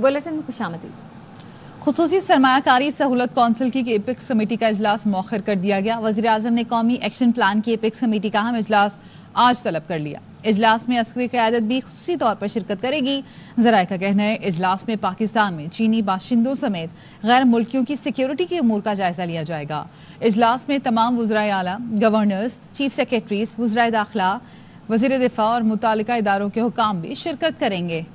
Bulletin में खुशामदीद। खुसूसी सरमाया कारी सहूलत कौंसिल की एपिक्स कमेटी का इजलास मौखर कर दिया गया। वज़ीर आज़म ने कौमी एक्शन प्लान की एपिक्स कमेटी का अहम इजलास आज तलब कर लिया। इजलास में अस्करी क़यादत भी खुसूसी तौर पर शिरकत करेगी। ज़राए का कहना है इजलास में पाकिस्तान में चीनी बाशिंदों समेत गैर मुल्कियों की सिक्योरिटी के अमूर का जायजा लिया जाएगा। इजलास में तमाम वज़राए आला, गवर्नर्स, चीफ सेक्रेटरीज, वज़राए दाखिला, वज़ीर दिफा और मुतालिका इदारों के हुकाम भी शिरकत करेंगे।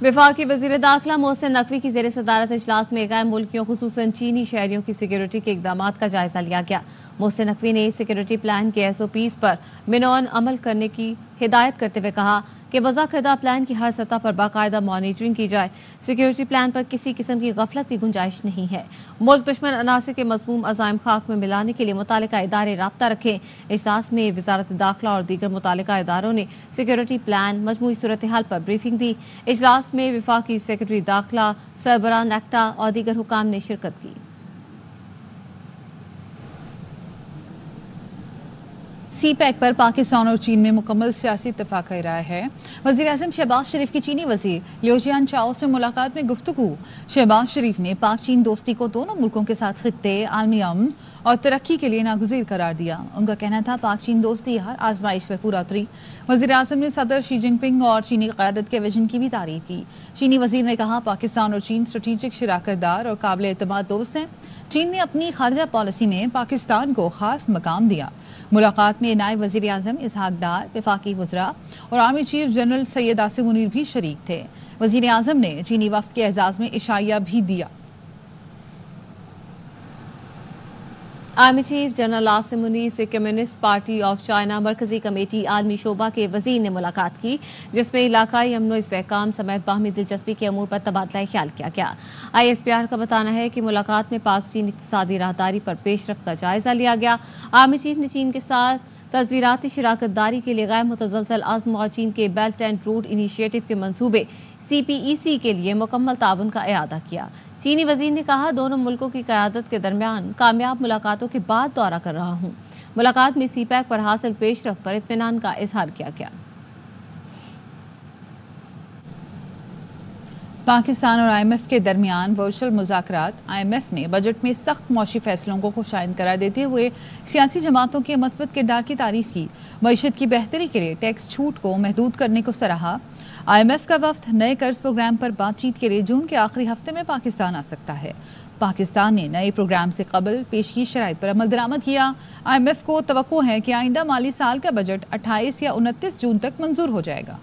वफाकी वज़ीर दाखिला मोहसिन नकवी की ज़ेर सदारत इजलास में गैर मुल्कियों खुसूसन चीनी शहरियों की सिक्योरिटी के इक़दामात का जायजा लिया गया। मोहसिन नकवी ने सिक्योरिटी प्लान के SOPs पर मिनौन अमल करने की हिदायत करते हुए कहा कि वज़ा करदा प्लान की हर सतह पर बाकायदा मॉनिटरिंग की जाए। सिक्योरिटी प्लान पर किसी किस्म की गफलत की गुंजाइश नहीं है। मुल्क दुश्मन अनासर के मज़मूम अज़ाइम खाक में मिलाने के लिए मुतालिका इदारे राब्ता रखें। इजलास में वज़ारत दाखिला और दीगर मुतालिका इदारों ने सिक्योरिटी प्लान मजमूई सूरत हाल पर ब्रीफिंग दी। इजलास में वफाकी सेक्रेटरी दाखिला, सरबराह नेक्टा और दीगर हुकाम ने शिरकत की। CPEC पर पाकिस्तान और चीन में मुकम्मल सियासी इत्तेफाक की राय है। वज़ीर आज़म शहबाज शरीफ की चीनी वज़ीर लियोजियान चाओ से मुलाकात में गुफ्तगू। शहबाज शरीफ ने पाक चीन दोस्ती को दोनों मुल्कों के साथ खित्ते, आलमी अमन और तरक्की के लिए नागुज़ीर करार दिया। उनका कहना था पाक चीन दोस्ती हर आजमाइश पर पूरा उतरी। वज़ीर आज़म ने सदर शी जिनपिंग और चीनी क़यादत के विजन की भी तारीफ की। चीनी वज़ीर ने कहा पाकिस्तान और चीन स्ट्रेटेजिक शराकतदार और काबिल एतमाद दोस्त हैं। चीन ने अपनी खारजा पॉलिसी में पाकिस्तान को खास मकाम दिया। मुलाकात में नायब वज़ीर आज़म इसहाक डार, वफाकी वज़रा और army chief general Syed Asim Munir भी शरीक थे। वज़ीर आज़म ने चीनी वफ़द के एजाज़ में इशाइया भी दिया। Army chief general Asim Munir से कम्युनिस्ट पार्टी ऑफ चाइना मरकजी कमेटी आलमी शोबा के वज़ीर ने मुलाकात की, जिसमें इलाकाई अमन व इस्तेहकाम समेत बाहमी दिलचस्पी के अमूर पर तबादला ख्याल किया गया। ISPR का बताना है कि मुलाकात में पाक चीन इक़्तिसादी राहदारी पर पेशरफ्त का जायजा लिया गया। आर्मी चीफ ने चीन के साथ तस्वीराती शराकतदारी के लिए गैर मुतज़लज़ल अज़्म और चीन के बेल्ट एंड रोड इनिशिएटिव के मंसूबे CPEC के लिए मुकम्मल ताउन का इआदा किया। चीनी वज़ीर ने कहा दोनों मुल्कों की क़यादत के दरमियान कामयाब मुलाकातों के बाद दौरा कर रहा हूँ। मुलाकात में CPEC पर हासिल पेशरफ्त पर इत्मीनान का इजहार किया गया। पाकिस्तान और IMF के दरमियान वर्चुअल मुज़ाकरात। IMF ने बजट में सख्त मौशी फैसलों को खुशाइंद करार देते हुए सियासी जमातों के मस्बत किरदार की तारीफ की। मईशत की बेहतरी के लिए टैक्स छूट को महदूद करने को सराहा। IMF का वफ्द नए कर्ज प्रोग्राम पर बातचीत के लिए जून के आखिरी हफ्ते में पाकिस्तान आ सकता है। पाकिस्तान ने नए प्रोग्राम से कबल पेश की शराइत पर अमल दरामद किया। IMF को तवक्को है कि आइंदा माली साल का बजट 28 या 29 जून तक मंजूर हो जाएगा।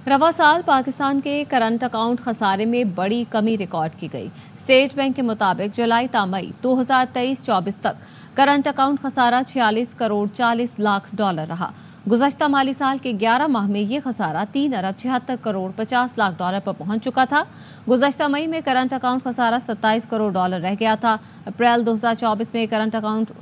रवा साल पाकिस्तान के करंट अकाउंट खसारे में बड़ी कमी रिकॉर्ड की गई। स्टेट बैंक के मुताबिक जुलाई ता मई 2023-24 तक करंट अकाउंट खसारा 46 करोड़ 40 लाख डॉलर रहा। गुज़श्ता माली साल के 11 माह में ये खसारा 3 अरब 76 करोड़ 50 लाख डॉलर पर पहुंच चुका था। गुज़श्ता मई में करंट अकाउंट खसारा 27 करोड़ डॉलर रह गया था। अप्रैल 2024 में current account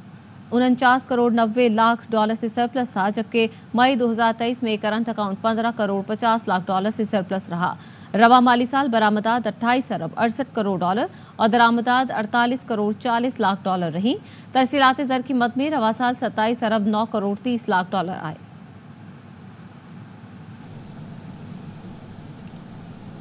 49 crore 90 lakh dollar से सरप्लस था, जबकि मई 2023 में current account 15 crore 50 lakh dollar से सरप्लस रहा। रवा माली साल बरामदात 28 अरब 68 करोड़ डॉलर और दरामदात 48 करोड़ 40 लाख डॉलर रही। तरसीलात ज़र की मद में रवा साल 27 अरब 9 करोड़ 30 लाख डॉलर आए।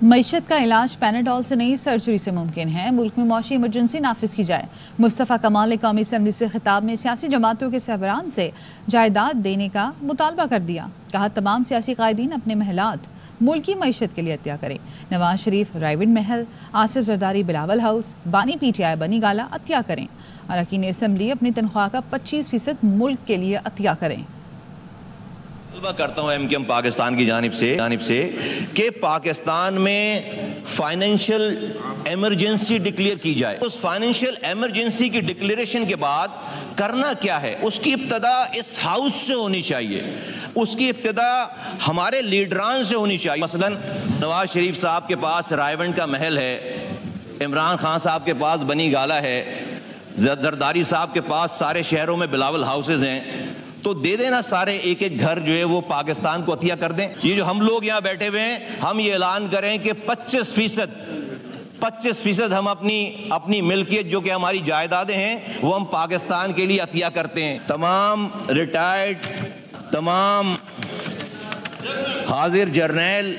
मईशत का इलाज पैनाडोल से नहीं सर्जरी से मुमकिन है। मुल्क में मौशी इमरजेंसी नाफिज की जाए। मुस्तफ़ा कमाल ने कौमी असम्बली से खिताब में सियासी जमातों के सरबराहान से जायदाद देने का मुतालबा कर दिया। कहा तमाम सियासी कायदीन अपने महलात मुल्की मईशत के लिए अतिया करें। नवाज शरीफ रायविंड महल, आसिफ जरदारी बिलावल हाउस, बानी PTI बनी गाला अतिया करें। अरकान असम्बली अपनी तनख्वाह का 25% मुल्क के लिए अतिया करें। करता हूं MKM पाकिस्तान की जानिब से कि पाकिस्तान में फाइनेंशियल इमरजेंसी डिक्लेयर की जाए। उस फाइनेंशियल इमरजेंसी की डिक्लेरेशन के बाद करना क्या है, उसकी इब्तदा इस हाउस से होनी चाहिए, उसकी इब्तदा हमारे लीडरान से होनी चाहिए। मसलन नवाज शरीफ साहब के पास रायवंड का महल है, इमरान खान साहब के पास बनी गाला है, जरदारी साहब के पास सारे शहरों में बिलावल हाउसेज हैं, तो दे देना सारे एक एक घर जो है वो पाकिस्तान को अतिया कर दें। ये जो हम लोग यहाँ बैठे हुए हैं, हम ये ऐलान करें कि 25% हम अपनी मिल्कियत जो कि हमारी जायदादें हैं वो हम पाकिस्तान के लिए अतिया करते हैं। तमाम रिटायर्ड, तमाम حاضر جرنیل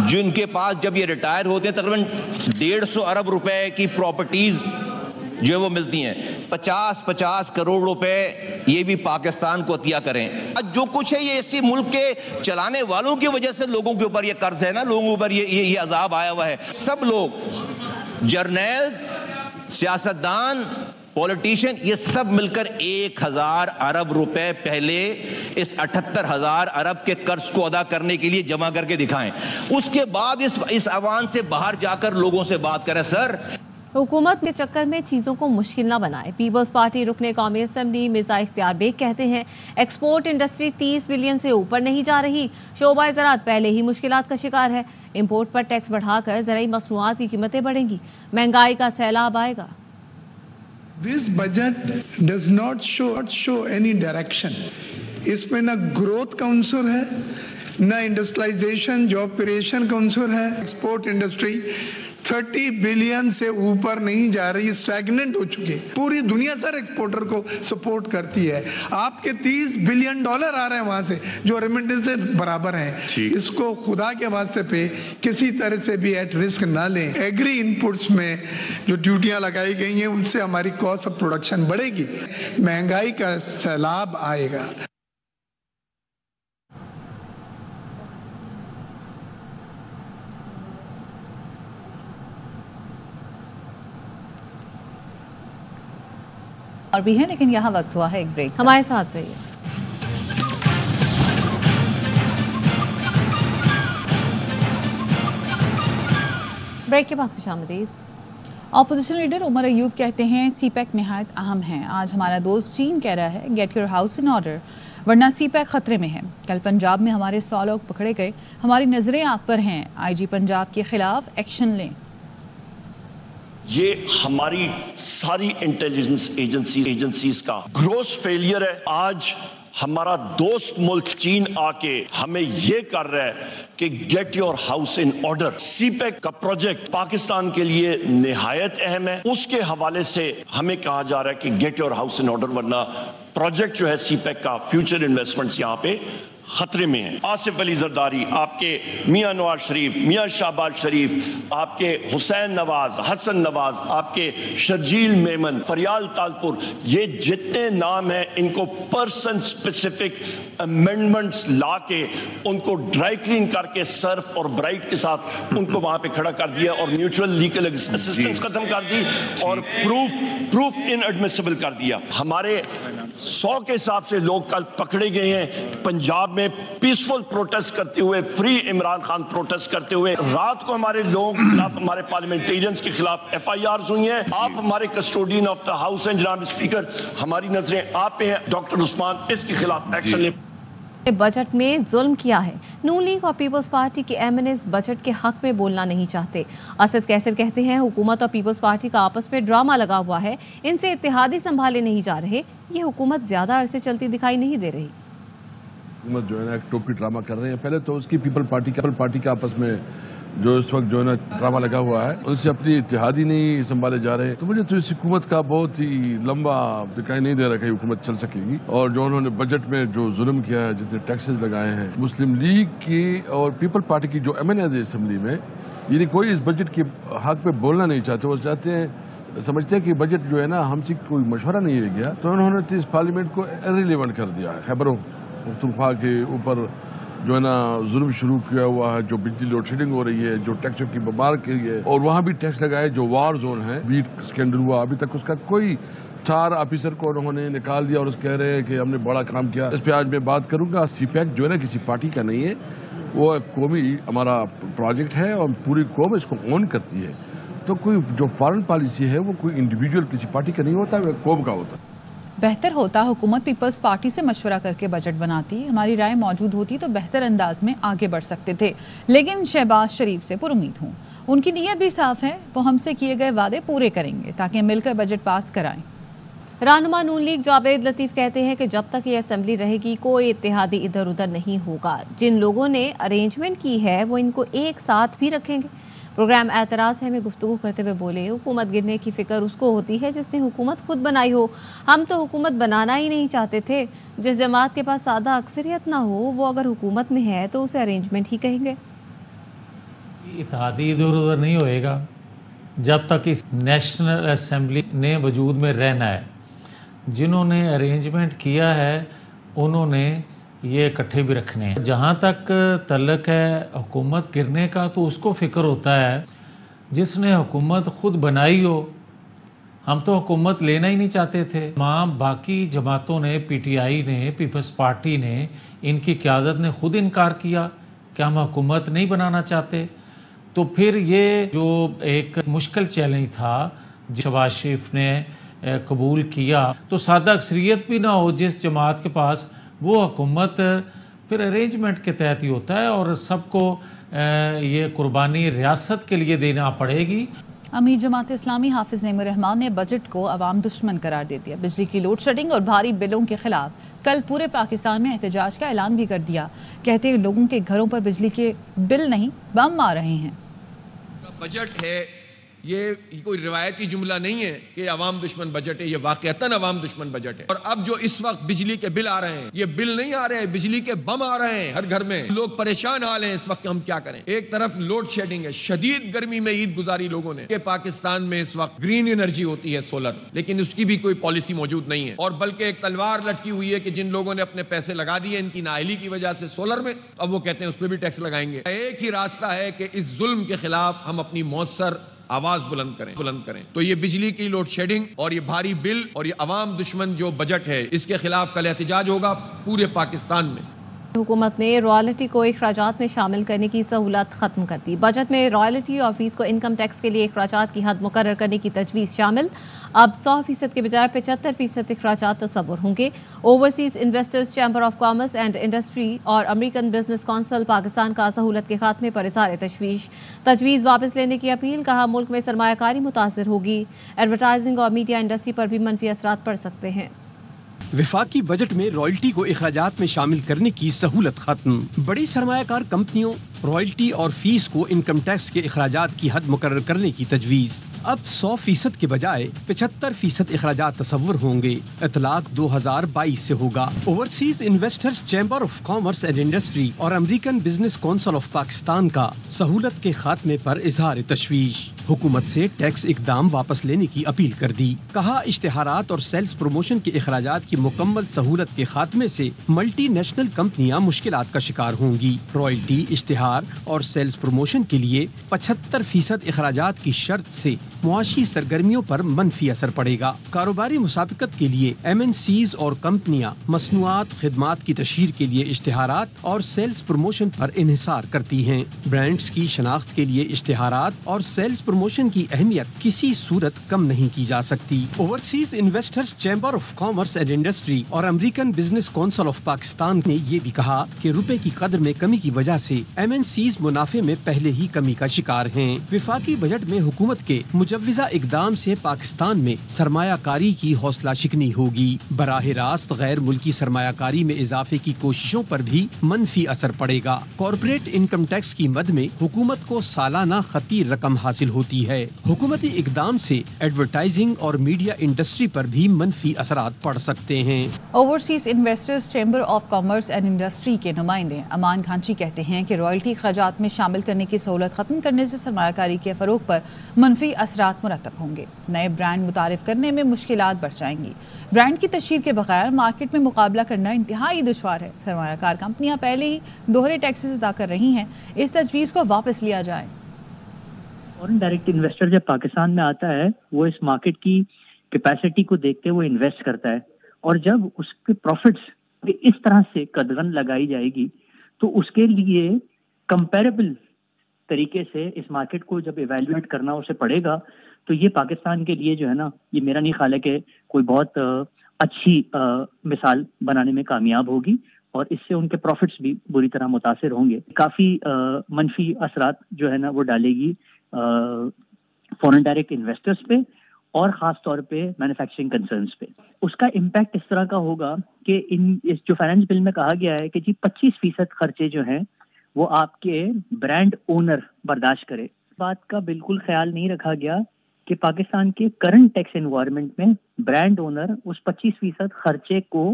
جن کے پاس جب یہ ریٹائر ہوتے ہیں تقریباً 150 ارب روپے کی پراپرٹیز جو وہ ملتی ہیں، 50 کروڑ روپے یہ بھی پاکستان کو عطیہ کریں. جو کچھ ہے یہ اسی ملک کے چلانے والوں کی وجہ سے لوگوں کے اوپر یہ قرض ہے نا، لوگوں کے اوپر یہ عذاب آیا ہوا ہے. سب لوگ، جرنیلز، سیاستدان، پولیٹیشین، یہ سب مل کر 1000 ارب روپے پہلے اس 78,000 ارب کے قرض کو ادا کرنے کے لیے جمع کر کے دکھائیں. اس کے بعد اس عوام سے باہر جا کر لوگوں سے بات کریں. سر، حکومت کے چکر میں چیزوں کو مشکل نہ بنائے. پیپلز پارٹی رکن قومی اسمبلی مرزا اختیار بیگ کہتے ہیں ایکسپورٹ انڈسٹری 30 بلین سے اوپر نہیں جا رہی. شعبہ زراعت پہلے ہی مشکلات کا شکار ہے. امپورٹ پر ٹیکس بڑھا کر زرعی مصنوعات کی قیمتیں بڑھیں گی. مہنگائی کا سیلاب آئے گا. This budget does not show any direction. اس میں نہ گروتھ کا عنصر ہے، نہ انڈسٹریلائزیشن جاب کریشن کا عنصر ہے. ایکسپورٹ انڈسٹری 30 بلین سے اوپر نہیں جا رہی، اسٹیگننٹ ہو چکے. پوری دنیا سر ایکسپورٹر کو سپورٹ کرتی ہے. آپ کے $30 بلین آ رہے ہیں وہاں سے جو ریمنٹنس سے برابر ہیں. اس کو خدا کے واسطے پہ کسی طرح سے بھی ایٹ رسک نہ لیں. ایگری انپٹس میں جو ڈیوٹیاں لگائی گئی ہیں ان سے ہماری کاسٹ آف پروڈکشن بڑھے گی. مہنگائی کا سیلاب آئے گا. اور بھی ہے لیکن یہاں وقت ہوا ہے ایک بریک. ہمارے ساتھ رہیے. بریک کے بعد خوش آمدید. اپوزیشن لیڈر عمر ایوب کہتے ہیں سی پیک نہایت اہم ہے. آج ہمارا دوست چین کہہ رہا ہے get your house in order ورنہ سی پیک خطرے میں ہے. کل پنجاب میں ہمارے 100 لوگ پکڑے گئے. ہماری نظریں آپ پر ہیں. آئی جی پنجاب کے خلاف ایکشن لیں. یہ ہماری ساری انٹیلیجنس ایجنسیز کا گروس فیلئر ہے. آج ہمارا دوست ملک چین آ کے ہمیں یہ کر رہا ہے کہ get your house in order. CPEC کا پروجیکٹ پاکستان کے لیے نہایت اہم ہے. اس کے حوالے سے ہمیں کہا جا رہا ہے کہ get your house in order ورنہ پروجیکٹ جو ہے سی پیک کا فیوچر انویسٹمنٹس یہاں پہ خطرے میں ہیں. آصف علی زرداری، آپ کے میاں نواز شریف، میاں شہباز شریف، آپ کے حسین نواز، حسن نواز، آپ کے شرجیل میمن، فریال تالپور، یہ جتنے نام ہیں ان کو پرسن اسپیسیفک امینڈمنٹس لا کے ان کو ڈرائی کلین کر کے سرف اور برائٹ کے ساتھ ان کو وہاں پہ کھڑا کر دیا اور میوچل لیگل اسسٹنس ختم کر دی اور پروف ان ایڈمیسیبل کر دیا. ہمارے 100 کے حساب سے لوگ کل پکڑے گئے ہیں پنجاب میں پیسفل پروٹیسٹ کرتے ہوئے، فری عمران خان پروٹیسٹ کرتے ہوئے. رات کو ہمارے لوگوں کے خلاف، ہمارے پارلیمنٹیرینز کے خلاف FIRs ہوئی ہیں. آپ ہمارے کسٹوڈین آف دا ہاؤس ہیں جناب اسپیکر. ہماری نظریں آپ پہ ہیں ڈاکٹر عثمان، اس کے خلاف ایکشن لیں. بجٹ میں ظلم کیا ہے. نون لیگ اور پیپلز پارٹی کے MNAs بجٹ کے حق میں بولنا نہیں چاہتے. اسد کیسر کہتے ہیں حکومت اور پیپلز پارٹی کا آپس میں ڈرامہ لگا ہوا ہے. ان سے اتحادی سنبھالے نہیں جا رہے. یہ حکومت زیادہ عرصے چلتی دکھائی نہیں دے رہی. حکومت جو ہے نا ایک ٹوپی ڈرامہ کر رہے ہیں. پہلے تو اس کی پیپل پارٹی کا آپس میں جو اس وقت جو ہے نا ڈرامہ لگا ہوا ہے ان سے اپنی اتحادی نہیں سنبھالے جا رہے. تو مجھے تو اس حکومت کا بہت ہی لمبا دکھائی نہیں دے رہا کہ حکومت چل سکے گی. اور جو انہوں نے بجٹ میں جو ظلم کیا ہے، جتنے ٹیکسز لگائے ہیں مسلم لیگ کی اور پیپل پارٹی کی جو MNAs ہے اسمبلی میں، یعنی کوئی اس بجٹ کے حق پہ بولنا نہیں چاہتے. وہ چاہتے ہیں، سمجھتے ہیں کہ بجٹ جو ہے نا ہم سے کوئی مشورہ نہیں لے گیا، تو انہوں نے اس پارلیمنٹ کو irrelevant کر دیا ہے. خیبر پختونخوا کے اوپر جو ہے نا ظلم شروع کیا ہوا ہے، جو بجلی لوڈ شیڈنگ ہو رہی ہے، جو ٹیکسوں کی بمبار کی ہے، اور وہاں بھی ٹیکس لگائے. جو وار زون ہے، ویٹ اسکینڈل ہوا، ابھی تک اس کا کوئی 4 آفیسر کو انہوں نے نکال دیا اور کہہ رہے ہیں کہ ہم نے بڑا کام کیا. اس پہ آج میں بات کروں گا. سی پیک جو ہے نا کسی پارٹی کا نہیں ہے، وہ ایک قومی ہمارا پروجیکٹ ہے اور پوری قوم اس کو اون کرتی ہے. تو کوئی جو فارن پالیسی ہے وہ کوئی انڈیویجول کسی پارٹی کا نہیں ہوتا، وہ قوم کا ہوتا. بہتر ہوتا حکومت پیپلز پارٹی سے مشورہ کر کے بجٹ بناتی. ہماری رائے موجود ہوتی تو بہتر انداز میں آگے بڑھ سکتے تھے. لیکن شہباز شریف سے پر امید ہوں. ان کی نیت بھی صاف ہے. وہ ہم سے کیے گئے وعدے پورے کریں گے تاکہ مل کر بجٹ پاس کرائیں. रहनुमा नून लीग जावेद लतीफ कहते हैं कि जब तक ये असेंबली रहेगी कोई इत्तेहादी इधर उधर नहीं होगा। जिन लोगों ने अरेंजमेंट की है वो इनको एक साथ भी रखेंगे। प्रोग्राम एतराज़ है में गुफ्तगू करते हुए बोले, हुकूमत गिरने की फ़िक्र उसको होती है जिसने हुकूमत खुद बनाई हो। हम तो हुकूमत बनाना ही नहीं चाहते थे। जिस जमात के पास सादा अक्सरियत ना हो वो अगर हुकूमत में है तो उसे अरेंजमेंट ही कहेंगे। इत्तेहादी इधर उधर नहीं होएगा जब तक इस नेशनल असेंबली ने वजूद में रहना है। जिन्होंने अरेंजमेंट किया है उन्होंने ये इकट्ठे भी रखने हैं। जहाँ तक तल्लक है हुकूमत गिरने का तो उसको फ़िक्र होता है जिसने हुकूमत ख़ुद बनाई हो। हम तो हुकूमत लेना ही नहीं चाहते थे। बाकी जमातों ने, PTI ने, पीपल्स पार्टी ने, इनकी क़यादत ने ख़ुद इनकार किया कि हम हुकूमत नहीं बनाना चाहते। तो फिर ये जो एक मुश्किल चैलेंज था शहबाज शरीफ ने कबूल किया, तो सादा अक्सरियत भी ना हो जिस जमात के पास, वो हुकूमत फिर अरेंजमेंट के तहत ही होता है और सबको ये कुर्बानी रियासत के लिए देना पड़ेगी। अमीर जमात इस्लामी हाफिज नईमुर रहमान ने बजट को अवाम दुश्मन करार दे दिया। बिजली की लोड शेडिंग और भारी बिलों के खिलाफ कल पूरे पाकिस्तान में एहतजाज का ऐलान भी कर दिया। कहते हैं लोगों के घरों पर बिजली के बिल नहीं बम आ रहे हैं। बजट है ये कोई रिवायती जुमला नहीं है कि अवाम दुश्मन बजट है, ये वाकईतन अवाम दुश्मन बजट है। और अब जो इस वक्त बिजली के बिल आ रहे हैं, ये बिल नहीं आ रहे हैं, बिजली के बम आ रहे हैं हर घर में। लोग परेशान हाल हैं इस वक्त, हम क्या करें। एक तरफ लोड शेडिंग है, शदीद गर्मी में ईद गुजारी लोगों ने कि पाकिस्तान में इस वक्त ग्रीन एनर्जी होती है सोलर, लेकिन उसकी भी कोई पॉलिसी मौजूद नहीं है। और बल्कि एक तलवार लटकी हुई है कि जिन लोगों ने अपने पैसे लगा दिए इनकी नाअहली की वजह से सोलर में, अब वो कहते हैं उस पर भी टैक्स लगाएंगे। एक ही रास्ता है कि इस जुल्म के खिलाफ हम अपनी मौसर आवाज बुलंद करें। तो ये बिजली की लोड शेडिंग और ये भारी बिल और ये अवाम दुश्मन जो बजट है, इसके खिलाफ कल एहतजाज होगा पूरे पाकिस्तान में। हुकूमत ने रॉयल्टी को अखराजात में शामिल करने की सहूलत ख़त्म कर दी। बजट में रॉयल्टी और फीस को इनकम टैक्स के लिए अखराजात की हद मुकर्रर करने की तजवीज़ शामिल। अब 100% के बजाय 75% अखराजात तस्वुर होंगे। Overseas investors chamber of commerce and industry और अमेरिकन बिजनेस कौंसिल पाकिस्तान का सहूलत के खात्मे पर इज़हार तशवीश। तजवीज़ वापस लेने की अपील। कहा मुल्क में सरमायाकारी मुतासिर होगी। एडवर्टाइजिंग और मीडिया इंडस्ट्री पर भी मनफी असरात पड़ सकते हैं। वफाकी बजट में रॉयल्टी को अखराजात में शामिल करने की सहूलत खत्म। बड़ी सरमायाकार कंपनियों रॉयल्टी और फीस को इनकम टैक्स के अखराजात की हद मुकर्रर करने की तजवीज़। अब 100% के बजाय 75% अखराजात तस्वुर होंगे। इतलाक 2022 से होगा। Overseas investors chamber of commerce and industry और American business council of Pakistan का सहूलत के खात्मे पर इजहार तशवीश। हुकूमत से टैक्स इकदाम वापस लेने की अपील कर दी। कहा इश्तिहारात और सेल्स प्रमोशन के अखराजात की मुकम्मल सहूलत के खात्मे से मल्टी नेशनल कंपनियां मुश्किलात का शिकार होंगी। रॉयल्टी, इश्तिहार और सेल्स प्रमोशन के लिए 75% अखराजात की शर्त से मुआशी सरगर्मियों पर मनफी असर पड़ेगा। कारोबारी मुसाबिकत के लिए MNCs और कंपनियां मसनूआत खिदमात की तशहीर के लिए इश्तिहारात और सेल्स प्रमोशन पर इन्हिसार करती हैं। ब्रांड्स की शनाख्त के लिए इश्तिहारात और सेल्स प्रमोशन की अहमियत किसी सूरत कम नहीं की जा सकती। Overseas investors chamber of commerce and industry और American business council of Pakistan ने ये भी कहा कि रुपए की कदर में कमी की वजह से MNCs मुनाफे में पहले ही कमी का शिकार हैं। विफाकी बजट में हुकूमत के मुजव्विज़ा इकदाम से पाकिस्तान में सरमायाकारी की हौसला शिकनी होगी। बराह रास्त गैर मुल्की सरमायाकारी में इजाफे की कोशिशों पर भी मनफी असर पड़ेगा। कॉर्पोरेट इनकम टैक्स की मद में हुकूमत को सालाना खती रकम हासिल होती है। हुकूमती इकदाम से एडवर्टाइजिंग और मीडिया इंडस्ट्री पर भी मनफी असरात पड़ सकते हैं। Overseas investors chamber of commerce and industry के नुमाइंदे अमान खानची कहते हैं कि रॉयल्टी अखराजात में शामिल करने की सहूलत खत्म करने से सरमायाकारी के फरोग पर मनफी असरात मुरतब होंगे। नए ब्रांड मुतारिफ करने में मुश्किलात बढ़ जाएंगी। ब्रांड की तशहीर के बगैर मार्केट में मुकाबला करना इंतहाई दुश्वार है। सरमायाकार कंपनियां पहले ही दोहरे टैक्सेस अदा कर रही हैं। इस तजवीज़ को वापस लिया जाए। फॉरेन डायरेक्ट इन्वेस्टर जब पाकिस्तान में आता है वो इस मार्केट की कैपेसिटी को देखते हुए इन्वेस्ट करता है, और जब उसके प्रॉफिट्स इस तरह से कदगन लगाई जाएगी तो उसके लिए कंपैरेबल तरीके से इस मार्केट को जब इवैल्यूएट करना उसे पड़ेगा, तो ये पाकिस्तान के लिए जो है ना, ये मेरा नहीं ख्याल है कि कोई बहुत अच्छी मिसाल बनाने में कामयाब होगी, और इससे उनके प्रॉफिट्स भी बुरी तरह मुतासिर होंगे। काफ़ी मनफी असरात जो है ना वो डालेगी फॉरेन डायरेक्ट इन्वेस्टर्स पे, اور خاص طور پہ مینوفیکچرنگ کنسرنس پہ. اس کا امپیکٹ اس طرح کا ہوگا کہ اس جو فائنانس بل میں کہا گیا ہے کہ جی 25% خرچے جو ہیں وہ آپ کے برانڈ اونر برداشت کرے. بات کا بالکل خیال نہیں رکھا گیا کہ پاکستان کے کرنٹ ٹیکس انوائرمنٹ میں برانڈ اونر اس 25% خرچے کو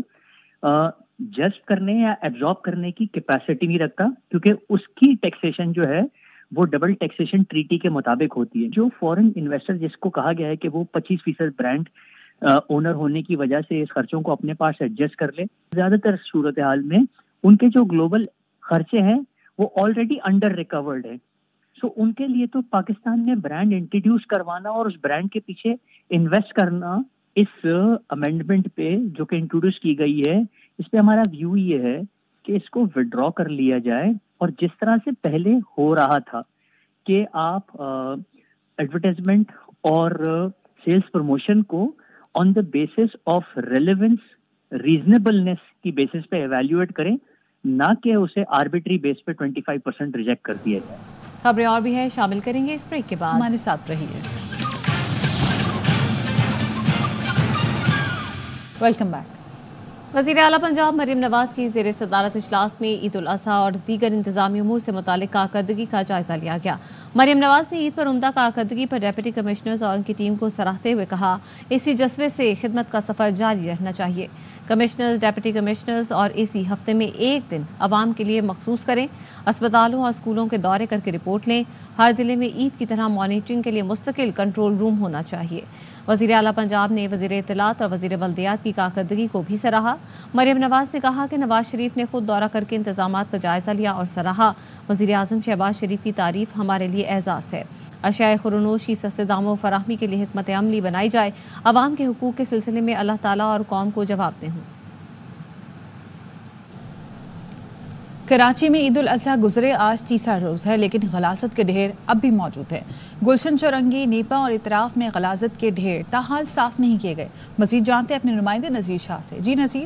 جسٹ کرنے یا ایبزارب کرنے کی کیپیسٹی نہیں رکھتا, کیونکہ اس کی ٹیکسیشن جو ہے وہ ڈبل ٹیکسیشن ٹریٹی کے مطابق ہوتی ہے. جو فورن انویسٹر جس کو کہا گیا ہے کہ وہ 25% برانڈ اونر ہونے کی وجہ سے اس خرچوں کو اپنے پاس ایڈجسٹ کر لے, زیادہ تر صورتحال میں ان کے جو گلوبل خرچے ہیں وہ آلریڈی انڈر ریکورڈ ہے. سو ان کے لیے تو پاکستان میں برانڈ انٹروڈیوس کروانا اور اس برانڈ کے پیچھے انویسٹ کرنا اس امینڈمنٹ پہ جو کہ انٹروڈیوس کی گئی ہے, اس پہ ہمارا ویو یہ ہے کہ اس کو وڈرا کر لیا جائے, اور جس طرح سے پہلے ہو رہا تھا کہ آپ ایڈورٹائزمنٹ اور سیلز پروموشن کو آن دا بیسس آف ریلیونس ریزنیبلنس کی بیسس پہ ایویلیویٹ کریں, نہ کہ اسے آربیٹری بیس پہ 25% ریجیکٹ کر دیا جائے. خبریں اور بھی ہے, شامل کریں گے اس بریک کے بعد. ہمارے ساتھ رہیے. Welcome back. وزیر اعلیٰ پنجاب مریم نواز کی زیر صدارت اجلاس میں عید الاضحیٰ اور دیگر انتظامی امور سے متعلق کارکردگی کا جائزہ لیا گیا. مریم نواز نے عید پر عمدہ کارکردگی پر ڈپٹی کمشنرز اور ان کی ٹیم کو سراہتے ہوئے کہا, اسی جذبے سے خدمت کا سفر جاری رہنا چاہیے. کمشنرز, ڈپٹی کمشنرز اور اسی ہفتے میں ایک دن عوام کے لیے مخصوص کریں. اسپتالوں اور اسکولوں کے دورے کر کے رپورٹ لیں. ہر ضلع میں عید کی طرح مانیٹرنگ کے لیے مستقل کنٹرول روم ہونا چاہیے. وزیر اعلیٰ پنجاب نے وزیر اطلاعات اور وزیر بلدیات کی کارکردگی کو بھی سراہا. مریم نواز نے کہا کہ نواز شریف نے خود دورہ کر کے انتظامات کا جائزہ لیا اور سراہا. وزیر اعظم شہباز شریف کی تعریف ہمارے لیے اعزاز ہے. اشیاء خورنوشی سستے داموں فراہمی کے لیے حکمت عملی بنائی جائے. عوام کے حقوق کے سلسلے میں اللہ تعالیٰ اور قوم کو جواب دہ ہوں. کراچی میں عید الاضحیٰ گزرے آج تیسرا روز ہے, لیکن غلاظت کے ڈھیر اب بھی موجود ہیں. گلشن چورنگی, نیپا اور اطراف میں غلاظت کے ڈھیر تاحال صاف نہیں کیے گئے. مزید جانتے ہیں اپنے نمائندے نذیر شاہ سے. جی نذیر.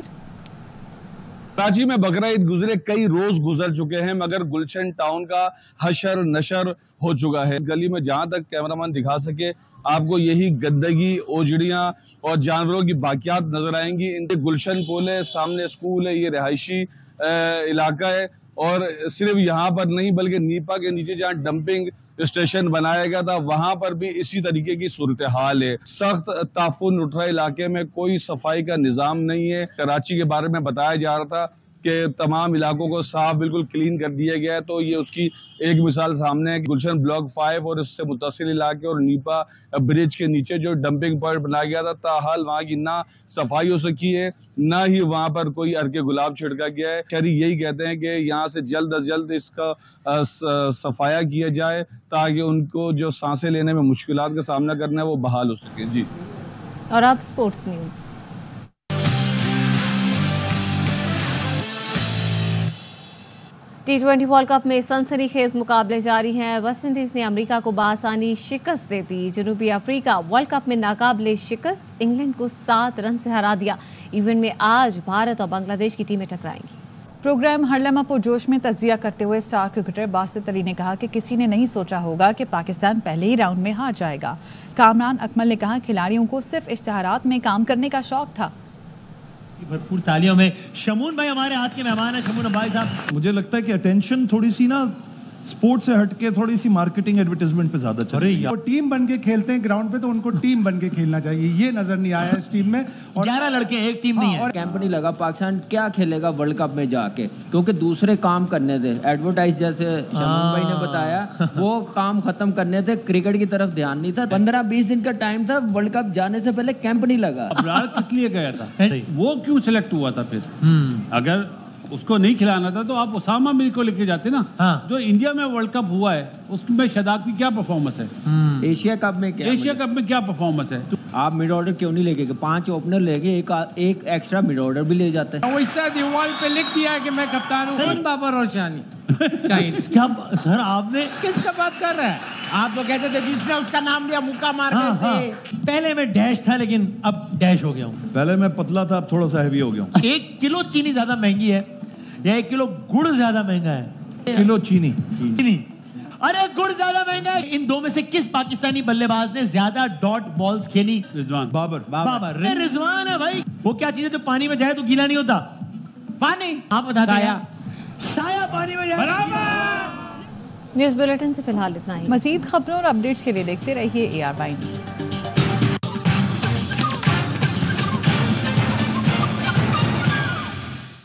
کراچی میں بقرعید گزرے کئی روز گزر چکے ہیں, مگر گلشن ٹاؤن کا حشر نشر ہو چکا ہے. اس گلی میں جہاں تک کیمرامین دکھا سکے آپ کو یہی گندگی, اوجڑیاں اور جانوروں کی باقیات نظر آئیں گی. ان کے گلشن پول ہے, سامنے اسکول ہے, یہ رہائشی علاقہ ہے. اور صرف یہاں پر نہیں بلکہ نیپا کے نیچے جہاں ڈمپنگ اسٹیشن بنایا گیا تھا وہاں پر بھی اسی طریقے کی صورتحال ہے. سخت تعفن اٹھ رہا علاقے میں, کوئی صفائی کا نظام نہیں ہے. کراچی کے بارے میں بتایا جا رہا تھا کہ تمام علاقوں کو صاف بالکل کلین کر دیا گیا ہے, تو یہ اس کی ایک مثال سامنے ہے. گلشن بلاک 5 اور اس سے متصل علاقے اور نیپا برج کے نیچے جو ڈمپنگ پوائنٹ بنایا گیا تھا, تاحال وہاں کی نہ صفائی ہو سکی ہے, نہ ہی وہاں پر کوئی ارک گلاب چھڑکا گیا ہے. شہری یہی کہتے ہیں کہ یہاں سے جلد از جلد اس کا صفایا کیا جائے تاکہ ان کو جو سانسیں لینے میں مشکلات کا سامنا کرنا ہے وہ بحال ہو سکے. جی. اور اب sports news. T20 world cup میں سنسنی خیز مقابلے جاری ہیں. ویسٹ انڈیز نے امریکہ کو بآسانی شکست دے دی. جنوبی افریقہ ورلڈ کپ میں ناقابل شکست, انگلینڈ کو 7 رن سے ہرا دیا. ایونٹ میں آج بھارت اور بنگلہ دیش کی ٹیمیں ٹکرائیں گی. پروگرام ہر لمحہ پرجوش میں تجزیہ کرتے ہوئے اسٹار کرکٹر باسط علی نے کہا کہ کسی نے نہیں سوچا ہوگا کہ پاکستان پہلے ہی راؤنڈ میں ہار جائے گا. کامران اکمل نے کہا کھلاڑیوں کو صرف اشتہارات میں کام کرنے کا شوق تھا. بھرپور تالیوں میں شمون بھائی ہمارے ہاتھ کے مہمان ہیں. شمون بھائی صاحب, مجھے لگتا ہے کہ اٹینشن تھوڑی سی نا سپورٹ سے ہٹ کے تھوڑی سی مارکیٹنگ ایڈورٹائزمنٹ پہ زیادہ چل رہی ہے. وہ ٹیم بن کے کھیلتے ہیں گراؤنڈ پہ تو ان کو ٹیم بن کے کھیلنا چاہیے, یہ نظر نہیں آیا اس ٹیم میں. 11 لڑکے ایک ٹیم نہیں ہے. کیمپ نہیں لگا, پاکستان کیا کھیلے گا ورلڈ کپ میں جا کے, کیونکہ دوسرے کام کرنے تھے. ایڈورٹائز جیسے شمون بھائی نے بتایا وہ کام ختم کرنے تھے, کرکٹ کی طرف دھیان نہیں تھا. 15-20 دن کا ٹائم تھا, ورلڈ کپ جانے سے پہلے کیمپ نہیں لگا. ابرار کس لیے گیا تھا, وہ کیوں سلیکٹ ہوا تھا پھر؟ اگر اس کو نہیں کھلانا تھا تو آپ اسامہ میر کو لے کے جاتے نا. جو انڈیا میں ورلڈ کپ ہوا ہے اس میں شاداب کی کیا پرفارمنس ہے, ایشیا کپ میں کیا پرفارمنس ہے. آپ مڈ آرڈر کیوں نہیں لے کے, 5 اوپنر لے کے ایک ایکسٹرا مڈ آرڈر بھی لے جاتے ہیں. وہ اس طرح دیوال پہ لکھ دیا ہے کہ میں کپتان ہوں. بابا روشانی سر آپ نے کس کا بات کر رہا ہے؟ آپ تو کہتے تھے جس نے اس کا نام لیا مکہ مار دیتے. پہلے میں ڈیش تھا لیکن اب ڈیش ہو گیا ہوں. پہلے میں پتلا تھا, اب تھوڑا سا ہیوی ہو گیا ہوں. 1 کلو چینی زیادہ مہنگی ہے یا 1 کلو گڑ زیادہ مہنگا ہے؟ کلو چینی. ارے گڑ زیادہ مہنگا ہے. ان دو میں سے کس پاکستانی بلے باز نے زیادہ ڈاٹ بالز کھیلی؟ رضوان. بابر. رضوان ہے بھائی. وہ کیا چیز ہے جو پانی میں جائے تو گیلا نہیں ہوتا؟ پانی. آپ بتا دیں. سایہ پانی میں جائے. نیوز بلیٹن سے فی الحال اتنا ہی. مزید خبروں اور اپڈیٹس کے لیے دیکھتے رہیے AR نیوز.